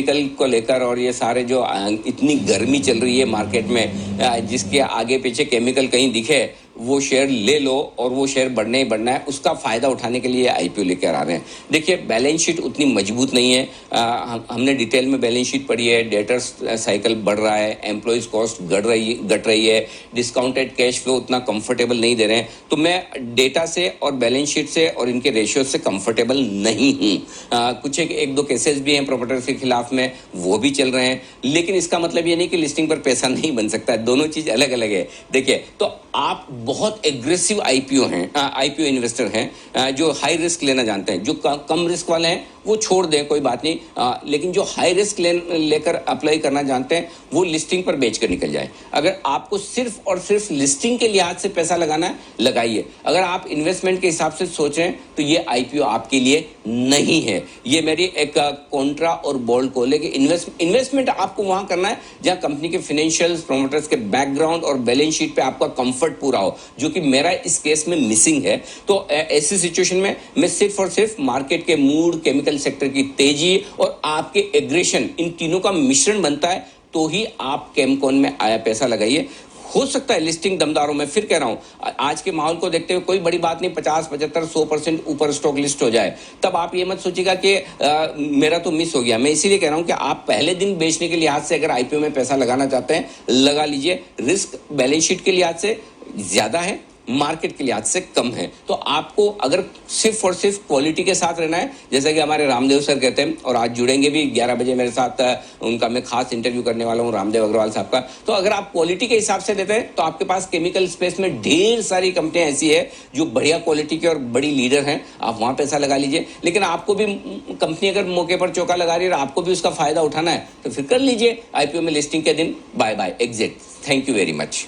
Chemical को लेकर और ये सारे जो इतनी गर्मी चल रही है मार्केट में, जिसके आगे पीछे केमिकल कहीं दिखे वो शेयर ले लो और वो शेयर बढ़ना ही बढ़ना है, उसका फायदा उठाने के लिए आईपीओ लेकर आ रहे हैं। देखिए बैलेंस शीट उतनी मजबूत नहीं है, हमने डिटेल में बैलेंस शीट पढ़ी है, डेटर्स साइकिल बढ़ रहा है, एम्प्लॉयज कॉस्ट घट रही है, डिस्काउंटेड कैश फ्लो उतना कंफर्टेबल नहीं दे रहे हैं। तो मैं डेटा से और बैलेंस शीट से और इनके रेशियो से कंफर्टेबल नहीं हूँ। कुछ एक दो केसेस भी हैं प्रमोटर्स के खिलाफ में, वो भी चल रहे हैं, लेकिन इसका मतलब ये नहीं कि लिस्टिंग पर पैसा नहीं बन सकता है। दोनों चीज अलग अलग है। देखिए तो आप बहुत एग्रेसिव आईपीओ इन्वेस्टर हैं, जो हाई रिस्क लेना जानते हैं। जो कम रिस्क वाले हैं वो छोड़ दें, कोई बात नहीं, लेकिन जो हाई रिस्क लेकर अप्लाई करना जानते हैं वो लिस्टिंग पर बेच कर निकल जाए। अगर आपको सिर्फ और सिर्फ लिस्टिंग के लिहाज से पैसा लगाना है, लगाइए। अगर आप इन्वेस्टमेंट के हिसाब से सोच रहे हैं तो ये आईपीओ आपके लिए नहीं है। ये मेरी एक कॉन्ट्रा और बोल्ड कॉल है कि इन्वेस्टमेंट आपको वहां करना है जहां कंपनी के फाइनेंशियल्स, प्रोमोटर्स के बैकग्राउंड और बैलेंस शीट पे आपका कंफर्ट पूरा हो, जो कि मेरा इस केस में मिसिंग है। तो ऐसी सिचुएशन में मैं सिर्फ और सिर्फ मार्केट के मूड, केमिकल सेक्टर की तेजी और आपके एग्रेशन, इन तीनों का मिश्रण बनता है तो ही आप केमकॉन में आया पैसा लगाइए। हो सकता है लिस्टिंग दमदारों में, फिर कह रहा हूं आज के माहौल को देखते हुए कोई बड़ी बात नहीं, 50, 75, 100% ऊपर स्टॉक लिस्ट हो जाए, तब आप ये मत सोचिएगा कि मेरा तो मिस हो गया। मैं इसीलिए कह रहा हूं कि आप पहले दिन बेचने के लिहाज से अगर आईपीओ में पैसा लगाना चाहते हैं, लगा लीजिए। रिस्क बैलेंस शीट के लिहाज से ज्यादा है, मार्केट के लिहाज से कम है। तो आपको अगर सिर्फ और सिर्फ क्वालिटी के साथ रहना है, जैसा कि हमारे रामदेव सर कहते हैं, और आज जुड़ेंगे भी 11 बजे मेरे साथ, उनका मैं खास इंटरव्यू करने वाला हूं, रामदेव अग्रवाल साहब का। तो अगर आप क्वालिटी के हिसाब से देते हैं तो आपके पास केमिकल स्पेस में ढेर सारी कंपनियां ऐसी है जो बढ़िया क्वालिटी के और बड़ी लीडर हैं, आप वहां पैसा लगा लीजिए। लेकिन आपको भी कंपनी अगर मौके पर चौका लगा रही है और आपको भी उसका फायदा उठाना है तो फिर कर लीजिए आईपीओ में लिस्टिंग के दिन bye bye exit. Thank you very much.